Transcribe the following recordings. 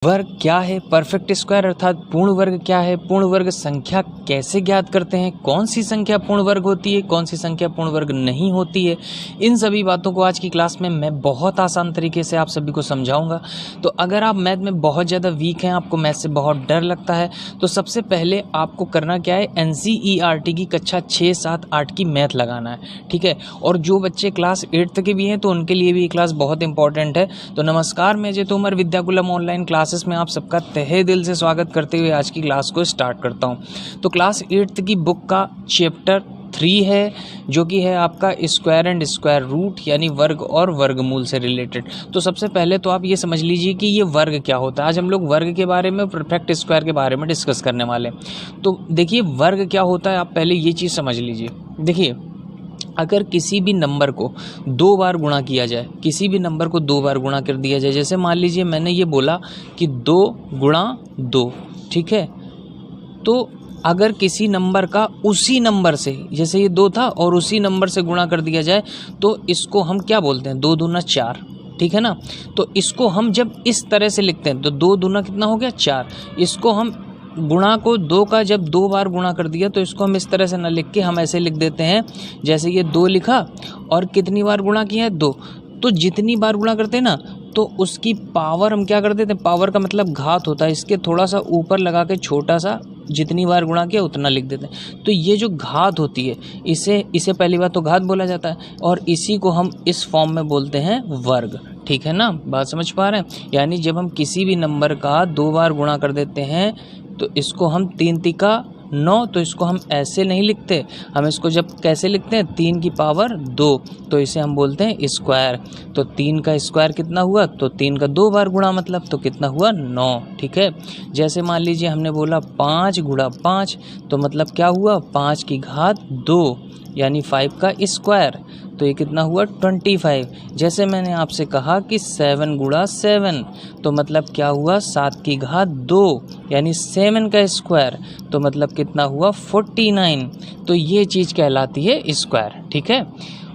वर्ग क्या है, परफेक्ट स्क्वायर अर्थात पूर्ण वर्ग क्या है, पूर्ण वर्ग संख्या कैसे ज्ञात करते हैं, कौन सी संख्या पूर्ण वर्ग होती है, कौन सी संख्या पूर्ण वर्ग नहीं होती है, इन सभी बातों को आज की क्लास में मैं बहुत आसान तरीके से आप सभी को समझाऊंगा। तो अगर आप मैथ में बहुत ज़्यादा वीक हैं, आपको मैथ से बहुत डर लगता है, तो सबसे पहले आपको करना क्या है, NCERT की कक्षा 6, 7, 8 की मैथ लगाना है, ठीक है। और जो बच्चे क्लास 8 के भी हैं तो उनके लिए भी ये क्लास बहुत इंपॉर्टेंट है। तो नमस्कार, मैं जय तोमर विद्याकुलम ऑनलाइन क्लासेस में आप सबका तहे दिल से स्वागत करते हुए आज की क्लास को स्टार्ट करता हूं। तो क्लास 8 की बुक का चैप्टर 3 है, जो कि है आपका स्क्वायर एंड स्क्वायर रूट, यानी वर्ग और वर्गमूल से रिलेटेड। तो सबसे पहले तो आप ये समझ लीजिए कि ये वर्ग क्या होता है। आज हम लोग वर्ग के बारे में, परफेक्ट स्क्वायर के बारे में डिस्कस करने वाले हैं। तो देखिए वर्ग क्या होता है, आप पहले ये चीज़ समझ लीजिए। देखिए अगर किसी भी नंबर को 2 बार गुणा किया जाए, किसी भी नंबर को 2 बार गुणा कर दिया जाए, जैसे मान लीजिए मैंने ये बोला कि 2 गुणा 2, ठीक है। तो अगर किसी नंबर का उसी नंबर से, जैसे ये 2 था और उसी नंबर से गुणा कर दिया जाए, तो इसको हम क्या बोलते हैं, 2 दूना 4, ठीक है ना। तो इसको हम जब इस तरह से लिखते हैं तो 2 दूना कितना हो गया, 4। इसको हम गुणा को 2 का जब 2 बार गुणा कर दिया तो इसको हम इस तरह से ना लिख के हम ऐसे लिख देते हैं, जैसे ये 2 लिखा और कितनी बार गुणा किया है, 2। तो जितनी बार गुणा करते हैं ना तो उसकी पावर हम क्या कर देते हैं, पावर का मतलब घात होता है, इसके थोड़ा सा ऊपर लगा के छोटा सा जितनी बार गुणा किया उतना लिख देते हैं। तो ये जो घात होती है इसे पहली बात तो घात बोला जाता है, और इसी को हम इस फॉर्म में बोलते हैं वर्ग, ठीक है ना। बात समझ पा रहे हैं। यानी जब हम किसी भी नंबर का 2 बार गुणा कर देते हैं तो इसको हम 3 तिका 9, तो इसको हम ऐसे नहीं लिखते, हम इसको जब कैसे लिखते हैं, 3 की पावर 2, तो इसे हम बोलते हैं स्क्वायर। तो 3 का स्क्वायर कितना हुआ, तो 3 का 2 बार गुणा मतलब तो कितना हुआ, 9, ठीक है। जैसे मान लीजिए हमने बोला 5 गुणा 5, तो मतलब क्या हुआ, 5 की घात 2, यानी 5 का स्क्वायर, तो ये कितना हुआ, 25। जैसे मैंने आपसे कहा कि 7 गुणा 7, तो मतलब क्या हुआ, 7 की घात 2, यानी 7 का स्क्वायर, तो मतलब कितना हुआ, 49। तो ये चीज़ कहलाती है स्क्वायर, ठीक है।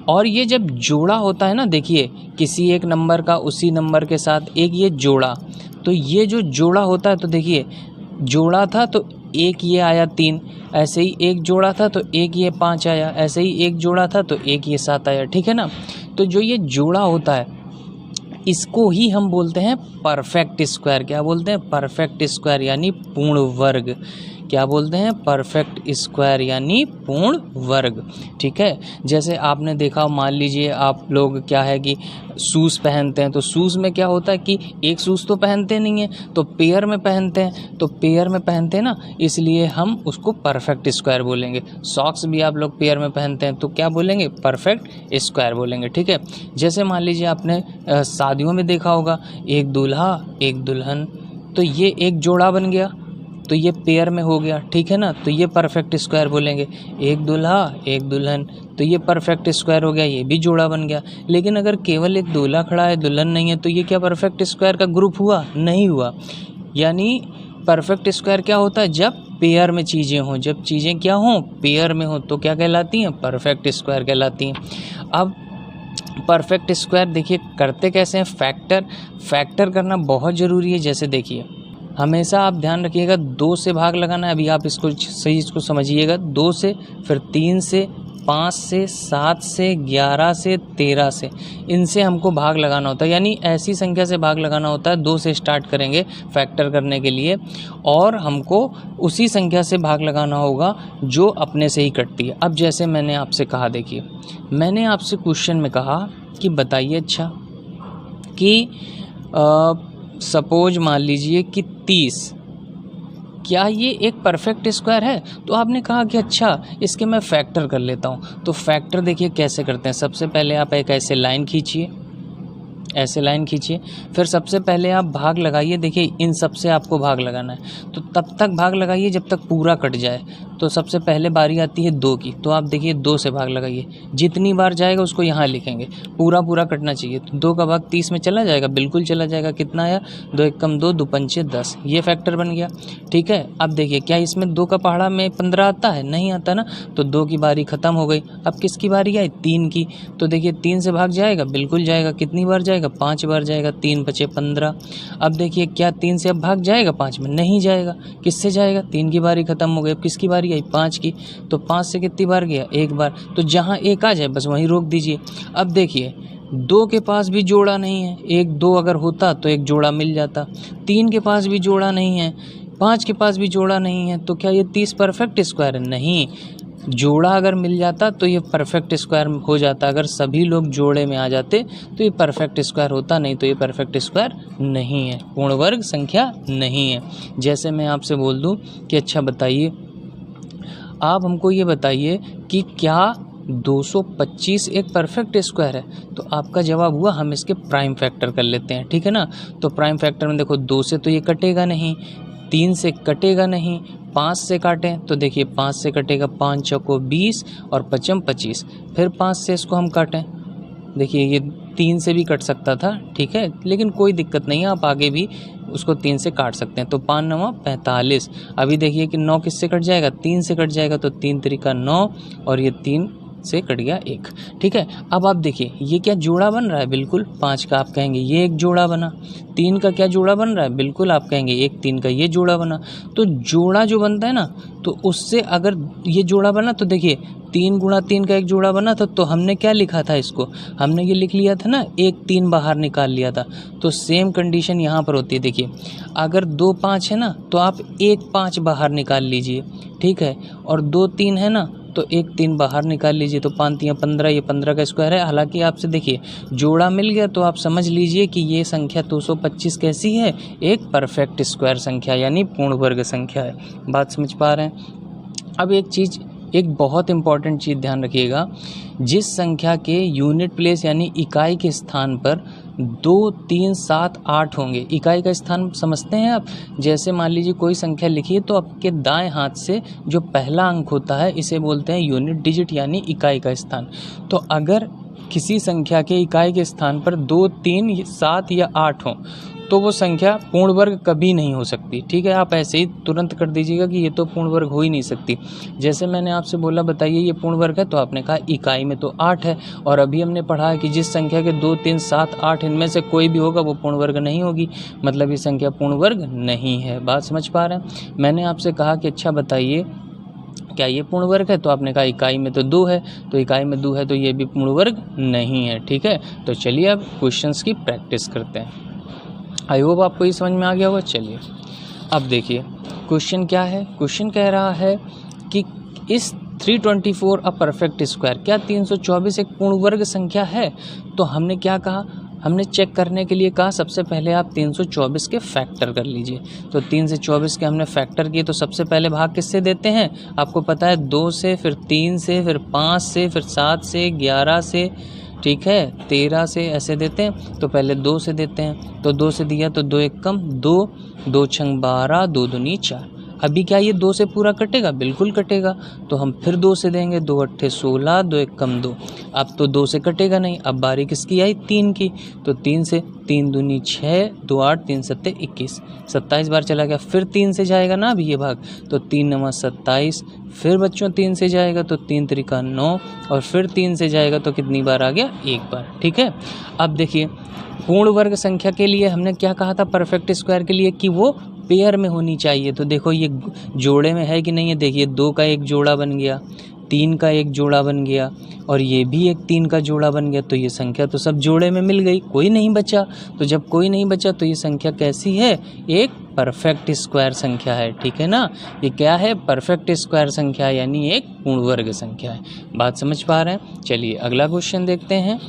और ये जब जोड़ा होता है ना, देखिए किसी एक नंबर का उसी नंबर के साथ एक ये जोड़ा, तो ये जो जोड़ा होता है, तो देखिए जोड़ा था तो एक ये आया 3, ऐसे ही एक जोड़ा था तो एक ये 5 आया, ऐसे ही एक जोड़ा था तो एक ये 7 आया, ठीक है ना। तो जो ये जोड़ा होता है इसको ही हम बोलते हैं परफेक्ट स्क्वायर। क्या बोलते हैं, परफेक्ट स्क्वायर, यानी पूर्ण वर्ग। क्या बोलते हैं, परफेक्ट स्क्वायर यानी पूर्ण वर्ग, ठीक है। जैसे आपने देखा, मान लीजिए आप लोग क्या है कि शूज़ पहनते हैं, तो शूज़ में क्या होता है कि एक शूज़ तो पहनते नहीं हैं, तो पेयर में पहनते हैं, तो पेयर में पहनते हैं ना, इसलिए हम उसको परफेक्ट स्क्वायर बोलेंगे। सॉक्स भी आप लोग पेयर में पहनते हैं तो क्या बोलेंगे, परफेक्ट स्क्वायर बोलेंगे, ठीक है। जैसे मान लीजिए आपने शादियों में देखा होगा, एक दूल्हा एक दुल्हन, तो ये एक जोड़ा बन गया, तो ये पेयर में हो गया, ठीक है ना। तो ये परफेक्ट स्क्वायर बोलेंगे। एक दूल्हा एक दुल्हन, तो ये परफेक्ट स्क्वायर हो गया, ये भी जोड़ा बन गया। लेकिन अगर केवल एक दूल्हा खड़ा है, दुल्हन नहीं है, तो ये क्या परफेक्ट स्क्वायर का ग्रुप हुआ, नहीं हुआ। यानी परफेक्ट स्क्वायर क्या होता है, जब पेयर में चीज़ें हों, जब चीज़ें क्या हों, पेयर में हों, तो क्या कहलाती हैं, परफेक्ट स्क्वायर कहलाती हैं। अब परफेक्ट स्क्वायर देखिए करते कैसे हैं, फैक्टर करना बहुत ज़रूरी है। जैसे देखिए हमेशा आप ध्यान रखिएगा, 2 से भाग लगाना है। अभी आप इसको सही इसको समझिएगा, 2 से, फिर 3 से, 5 से, 7 से, 11 से, 13 से, इनसे हमको भाग लगाना होता है। यानी ऐसी संख्या से भाग लगाना होता है, 2 से स्टार्ट करेंगे फैक्टर करने के लिए, और हमको उसी संख्या से भाग लगाना होगा जो अपने से ही कटती है। अब जैसे मैंने आपसे कहा, देखिए मैंने आपसे क्वेश्चन में कहा कि बताइए अच्छा कि सपोज मान लीजिए कि 30, क्या ये एक परफेक्ट स्क्वायर है। तो आपने कहा कि अच्छा इसके मैं फैक्टर कर लेता हूँ। तो फैक्टर देखिए कैसे करते हैं। सबसे पहले आप एक ऐसे लाइन खींचिए, ऐसे लाइन खींचिए, फिर सबसे पहले आप भाग लगाइए। देखिए इन सब से आपको भाग लगाना है, तो तब तक भाग लगाइए जब तक पूरा कट जाए। तो सबसे पहले बारी आती है 2 की, तो आप देखिए 2 से भाग लगाइए, जितनी बार जाएगा उसको यहाँ लिखेंगे, पूरा कटना चाहिए। तो 2 का भाग 30 में चला जाएगा, बिल्कुल चला जाएगा। कितना आया, 2 एक कम 2, 2 पंचे 10, ये फैक्टर बन गया, ठीक है। अब देखिए क्या इसमें 2 का पहाड़ा में 15 आता है, नहीं आता ना, तो 2 की बारी ख़त्म हो गई। अब किसकी बारी आई, 3 की, तो देखिए 3 से भाग जाएगा, बिल्कुल जाएगा। कितनी बार जाएगा, जाएगा, 5 बार जाएगा, 3 बचे 15। अब देखिए क्या 3 से अब भाग जाएगा 5 में? नहीं जाएगा। किससे जाएगा? 3 की बारी खत्म हो गई, अब किसकी बारी आई? 5 की। तो 5 से कितनी बार गया? 1 बार। तो जहाँ 1 आ जाए बस वहीं रोक दीजिए। अब देखिए 2 के पास भी जोड़ा नहीं है, 1 2 अगर होता तो एक जोड़ा मिल जाता। 3 के पास भी जोड़ा नहीं है, 5 के पास भी जोड़ा नहीं है, तो क्या ये 30 परफेक्ट स्क्वायर है? नहीं। जोड़ा अगर मिल जाता तो ये परफेक्ट स्क्वायर हो जाता। अगर सभी लोग जोड़े में आ जाते तो ये परफेक्ट स्क्वायर होता, नहीं तो ये परफेक्ट स्क्वायर नहीं है, पूर्ण वर्ग संख्या नहीं है। जैसे मैं आपसे बोल दूं कि अच्छा बताइए, आप हमको ये बताइए कि क्या 225 एक परफेक्ट स्क्वायर है? तो आपका जवाब हुआ हम इसके प्राइम फैक्टर कर लेते हैं, ठीक है ना। तो प्राइम फैक्टर में देखो 2 से तो ये कटेगा नहीं, 3 से कटेगा नहीं, 5 से काटें तो देखिए 5 से कटेगा, 5 चौको 20 और 5 25। फिर 5 से इसको हम काटें, देखिए ये 3 से भी कट सकता था, ठीक है, लेकिन कोई दिक्कत नहीं है, आप आगे भी उसको 3 से काट सकते हैं। तो 5 9 45। अभी देखिए कि 9 किससे कट जाएगा? 3 से कट जाएगा, तो 3 त्रिका 9 और ये 3 से कट गया 1, ठीक है। अब आप देखिए ये क्या जोड़ा बन रहा है? बिल्कुल 5 का आप कहेंगे ये एक जोड़ा बना। 3 का क्या जोड़ा बन रहा है? बिल्कुल आप कहेंगे 1 3 का ये जोड़ा बना। तो जोड़ा जो बनता है ना, तो उससे अगर ये जोड़ा बना तो देखिए 3 गुणा 3 का एक जोड़ा बना था, तो हमने क्या लिखा था इसको? हमने ये लिख लिया था ना 1 3 बाहर निकाल लिया था। तो सेम कंडीशन यहाँ पर होती है। देखिए अगर 2 5 है ना, तो आप 1 5 बाहर निकाल लीजिए, ठीक है, और 2 3 है ना, तो 1 3 बाहर निकाल लीजिए, तो 5 3 15, ये 15 का स्क्वायर है। हालांकि आपसे देखिए जोड़ा मिल गया, तो आप समझ लीजिए कि ये संख्या 225 कैसी है? एक परफेक्ट स्क्वायर संख्या यानी पूर्ण वर्ग संख्या है। बात समझ पा रहे हैं? अब एक बहुत इंपॉर्टेंट चीज़ ध्यान रखिएगा, जिस संख्या के यूनिट प्लेस यानी इकाई के स्थान पर 2 3 7 8 होंगे। इकाई का स्थान समझते हैं आप? जैसे मान लीजिए कोई संख्या लिखिए, तो आपके दाएं हाथ से जो पहला अंक होता है इसे बोलते हैं यूनिट डिजिट यानी इकाई का स्थान। तो अगर किसी संख्या के इकाई के स्थान पर 2 3 7 या 8 हो, तो वो संख्या पूर्ण वर्ग कभी नहीं हो सकती, ठीक है। आप ऐसे ही तुरंत कर दीजिएगा कि ये तो पूर्ण वर्ग हो ही नहीं सकती। जैसे मैंने आपसे बोला बताइए ये पूर्ण वर्ग है, तो आपने कहा इकाई में तो 8 है, और अभी हमने पढ़ा है कि जिस संख्या के 2 3 7 8 इनमें से कोई भी होगा वो पूर्ण वर्ग नहीं होगी, मतलब ये संख्या पूर्ण वर्ग नहीं है। बात समझ पा रहे हैं? मैंने आपसे कहा कि अच्छा बताइए क्या ये पूर्ण वर्ग है? तो आपने कहा इकाई में तो 2 है, तो इकाई में 2 है तो ये भी पूर्ण वर्ग नहीं है, ठीक है। तो चलिए अब क्वेश्चंस की प्रैक्टिस करते हैं। आई होप आपको ये समझ में आ गया होगा। चलिए अब देखिए क्वेश्चन क्या है। क्वेश्चन कह रहा है कि इस 324 अ परफेक्ट स्क्वायर, क्या 324 एक पूर्ण वर्ग संख्या है? तो हमने क्या कहा? हमने चेक करने के लिए कहा सबसे पहले आप 324 के फैक्टर कर लीजिए। तो 3 से 24 के हमने फैक्टर किए, तो सबसे पहले भाग किससे देते हैं? आपको पता है 2 से, फिर 3 से, फिर 5 से, फिर 7 से, 11 से, ठीक है, 13 से, ऐसे देते हैं। तो पहले 2 से देते हैं, तो 2 से दिया तो 2 1 कम 2, 2 छंग 12, 2 दूनी 4। अभी क्या ये 2 से पूरा कटेगा? बिल्कुल कटेगा। तो हम फिर 2 से देंगे, 2 अट्ठे 16, 2 1 कम 2। अब तो 2 से कटेगा नहीं। अब बारी किसकी आई? 3 की। तो 3 से, 3 दूनी 6, 2 8, 3 सत्ते 21, 27 बार चला गया। फिर 3 से जाएगा ना अभी ये भाग, तो 3 9 27। फिर बच्चों 3 से जाएगा तो 3 त्रिका 9, और फिर 3 से जाएगा तो कितनी बार आ गया? 1 बार, ठीक है। अब देखिए पूर्ण वर्ग संख्या के लिए हमने क्या कहा था परफेक्ट स्क्वायर के लिए? कि वो पेयर में होनी चाहिए। तो देखो ये जोड़े में है कि नहीं है? देखिए 2 का एक जोड़ा बन गया, 3 का एक जोड़ा बन गया, और ये भी एक 3 का जोड़ा बन गया। तो ये संख्या तो सब जोड़े में मिल गई, कोई नहीं बचा। तो जब कोई नहीं बचा तो ये संख्या कैसी है? एक परफेक्ट स्क्वायर संख्या है, ठीक है ना। ये क्या है? परफेक्ट स्क्वायर संख्या यानी एक पूर्ण वर्ग संख्या है। बात समझ पा रहे हैं? चलिए अगला क्वेश्चन देखते हैं।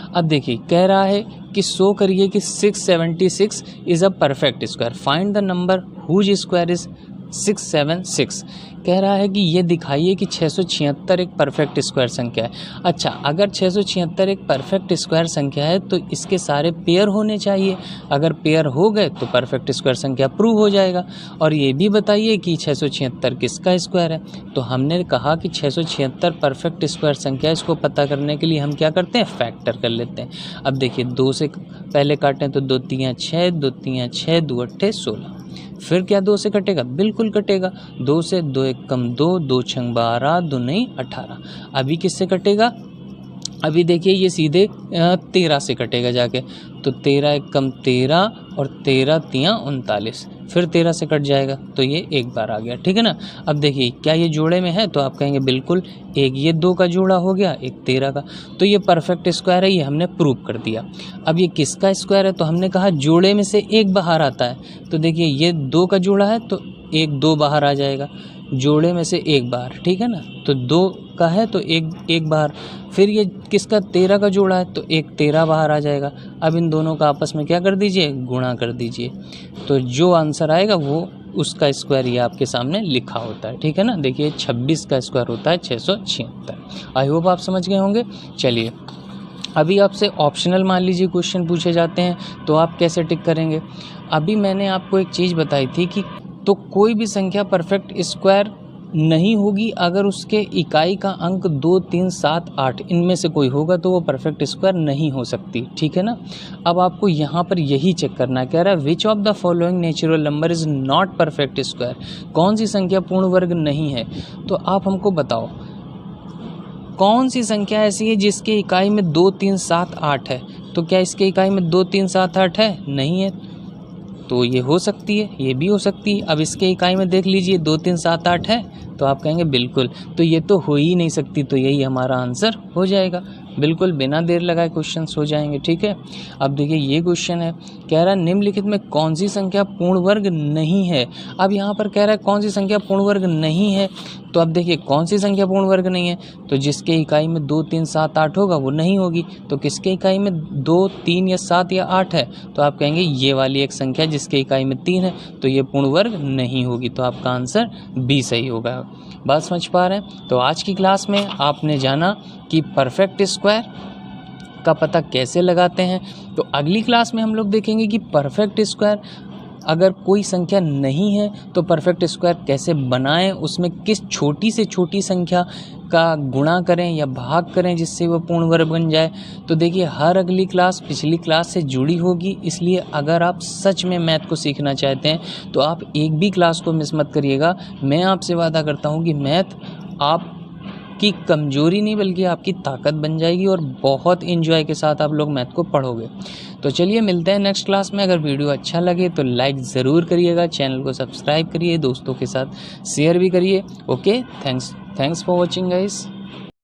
अब देखिए कह रहा है कि शो करिए कि 676 is a perfect square, find the number whose square is 676। कह रहा है कि ये दिखाइए कि 676 एक परफेक्ट स्क्वायर संख्या है। अच्छा, अगर 676 एक परफेक्ट स्क्वायर संख्या है तो इसके सारे पेयर होने चाहिए। अगर पेयर हो गए तो परफेक्ट स्क्वायर संख्या प्रूव हो जाएगा। और ये भी बताइए कि 676 किसका स्क्वायर है। तो हमने कहा कि 676 परफेक्ट स्क्वायर संख्या, इसको पता करने के लिए हम क्या करते हैं? फैक्टर कर लेते हैं। अब देखिए 2 से पहले काटें तो 2 3 6, 2 3 6, 2 8 16। फिर क्या 2 से कटेगा? बिल्कुल कटेगा। 2 से, 2 1 कम 2, 2 छंग 12, 2 नहीं 18। अभी किससे कटेगा? अभी देखिए ये सीधे 13 से कटेगा जाके, तो 13 एक कम 13 और 13 तियाँ 39, फिर 13 से कट जाएगा, तो ये एक बार आ गया, ठीक है ना। अब देखिए क्या ये जोड़े में है, तो आप कहेंगे बिल्कुल, एक ये 2 का जोड़ा हो गया, एक 13 का, तो ये परफेक्ट स्क्वायर है, ये हमने प्रूव कर दिया। अब ये किसका स्क्वायर है, तो हमने कहा जोड़े में से एक बाहर आता है, तो देखिए ये 2 का जोड़ा है तो एक 2 बाहर आ जाएगा, जोड़े में से एक बाहर, ठीक है ना, तो 2 का है तो एक बाहर, फिर ये किसका 13 का जोड़ा है तो एक 13 बाहर आ जाएगा। अब इन दोनों का आपस में क्या कर दीजिए, गुणा कर दीजिए, तो जो आंसर आएगा वो उसका स्क्वायर ये आपके सामने लिखा होता है, ठीक है ना। देखिए 26 का स्क्वायर होता है 676। आई होप आप समझ गए होंगे। चलिए अभी आपसे ऑप्शनल मान लीजिए क्वेश्चन पूछे जाते हैं, तो आप कैसे टिक करेंगे। अभी मैंने आपको एक चीज़ बताई थी कि तो कोई भी संख्या परफेक्ट स्क्वायर नहीं होगी अगर उसके इकाई का अंक 2, 3, 7, 8 इनमें से कोई होगा तो वो परफेक्ट स्क्वायर नहीं हो सकती, ठीक है ना। अब आपको यहाँ पर यही चेक करना है, कह रहा है which of the following natural number is not perfect square, कौन सी संख्या पूर्ण वर्ग नहीं है। तो आप हमको बताओ कौन सी संख्या ऐसी है जिसके इकाई में 2, 3, 7, 8 है। तो क्या इसके इकाई में 2, 3, 7, 8 है, नहीं है, तो ये हो सकती है, ये भी हो सकती है। अब इसके इकाई में देख लीजिए 2, 3, 7, 8 है, तो आप कहेंगे बिल्कुल, तो ये तो हो ही नहीं सकती, तो यही हमारा आंसर हो जाएगा। बिल्कुल बिना देर लगाए क्वेश्चंस हो जाएंगे, ठीक है। अब देखिए ये क्वेश्चन है, कह रहा है निम्नलिखित में कौन सी संख्या पूर्ण वर्ग नहीं है। अब यहाँ पर कह रहा है कौन सी संख्या पूर्ण वर्ग नहीं है, तो अब देखिए कौन सी संख्या पूर्ण वर्ग नहीं है, तो जिसके इकाई में 2, 3, 7, 8 होगा वो नहीं होगी। तो किसके इकाई में 2, 3 या 7 या 8 है, तो आप कहेंगे ये वाली एक संख्या जिसके इकाई में 3 है, तो ये पूर्ण वर्ग नहीं होगी, तो आपका आंसर बी सही होगा। बात समझ पा रहे हैं। तो आज की क्लास में आपने जाना कि परफेक्ट स्क्वायर का पता कैसे लगाते हैं। तो अगली क्लास में हम लोग देखेंगे कि परफेक्ट स्क्वायर अगर कोई संख्या नहीं है तो परफेक्ट स्क्वायर कैसे बनाएं, उसमें किस छोटी से छोटी संख्या का गुणा करें या भाग करें जिससे वो पूर्ण वर्ग बन जाए। तो देखिए हर अगली क्लास पिछली क्लास से जुड़ी होगी, इसलिए अगर आप सच में मैथ को सीखना चाहते हैं तो आप एक भी क्लास को मिस मत करिएगा। मैं आपसे वादा करता हूँ कि मैथ आपकी कमजोरी नहीं बल्कि आपकी ताकत बन जाएगी और बहुत एंजॉय के साथ आप लोग मैथ को पढ़ोगे। तो चलिए मिलते हैं नेक्स्ट क्लास में। अगर वीडियो अच्छा लगे तो लाइक ज़रूर करिएगा, चैनल को सब्सक्राइब करिए, दोस्तों के साथ शेयर भी करिए। Okay, thanks for watching guys.